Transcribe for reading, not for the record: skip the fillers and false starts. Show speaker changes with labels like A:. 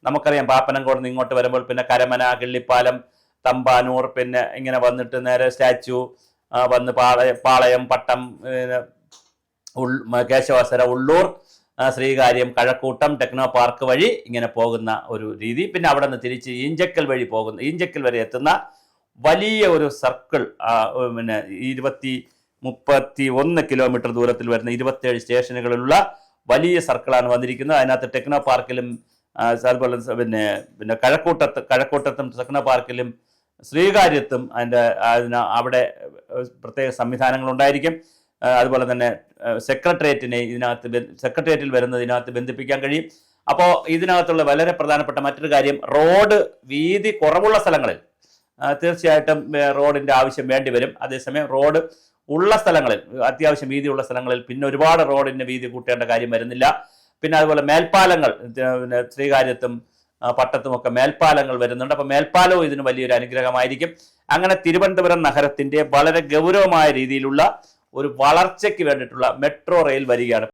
A: നമുക്കറിയാം പാപ്പനംകോട് നിന്ന് ഇങ്ങോട്ട് വരുമ്പോൾ പിന്നെ കരമന, കിള്ളിപ്പാലം, തമ്പാനൂർ, പിന്നെ ഇങ്ങനെ വന്നിട്ട് നേരെ സ്റ്റാച്യു വന്ന് പാളയം, പട്ടം, കേശവാസര, ഉള്ളൂർ, ശ്രീകാര്യം, കഴക്കൂട്ടം, ടെക്നോ പാർക്ക് വഴി ഇങ്ങനെ പോകുന്ന ഒരു രീതി. പിന്നെ അവിടെ നിന്ന് തിരിച്ച് ഈഞ്ചക്കൽ വഴി പോകുന്ന, ഈഞ്ചക്കൽ വരെ എത്തുന്ന വലിയ ഒരു സർക്കിൾ, പിന്നെ 31 കിലോമീറ്റർ ദൂരത്തിൽ വരുന്ന 27 സ്റ്റേഷനുകളിലുള്ള വലിയ സർക്കിളാണ് വന്നിരിക്കുന്നത്. അതിനകത്ത് ടെക്നോ പാർക്കിലും അതുപോലെ പിന്നെ കഴക്കൂട്ടത്തും ടെക്നോ പാർക്കിലും ശ്രീകാര്യത്തും അവിടെ പ്രത്യേക സംവിധാനങ്ങൾ ഉണ്ടായിരിക്കും. അതുപോലെ തന്നെ സെക്രട്ടേറിയറ്റിൽ വരുന്നത് ഇതിനകത്ത് ബന്ധിപ്പിക്കാൻ കഴിയും. അപ്പോൾ ഇതിനകത്തുള്ള വളരെ പ്രധാനപ്പെട്ട മറ്റൊരു കാര്യം, റോഡ് വീതി കുറവുള്ള സ്ഥലങ്ങളിൽ തീർച്ചയായിട്ടും റോഡിൻ്റെ ആവശ്യം വേണ്ടി വരും. അതേസമയം റോഡ് ഉള്ള സ്ഥലങ്ങളിൽ, അത്യാവശ്യം വീതിയുള്ള സ്ഥലങ്ങളിൽ പിന്നെ ഒരുപാട് റോഡിന് വീതി കൂട്ടേണ്ട കാര്യം വരുന്നില്ല. പിന്നെ അതുപോലെ മേൽപ്പാലങ്ങൾ, പിന്നെ ശ്രീകാര്യത്തും പട്ടത്തുമൊക്കെ മേൽപ്പാലങ്ങൾ വരുന്നുണ്ട്. അപ്പോൾ മേൽപ്പാലവും ഇതിന് വലിയൊരു അനുഗ്രഹമായിരിക്കും. അങ്ങനെ തിരുവനന്തപുരം നഗരത്തിൻ്റെ വളരെ ഗൗരവമായ രീതിയിലുള്ള ഒരു വളർച്ചയ്ക്ക് വേണ്ടിയിട്ടുള്ള മെട്രോ റെയിൽ വരികയാണ്.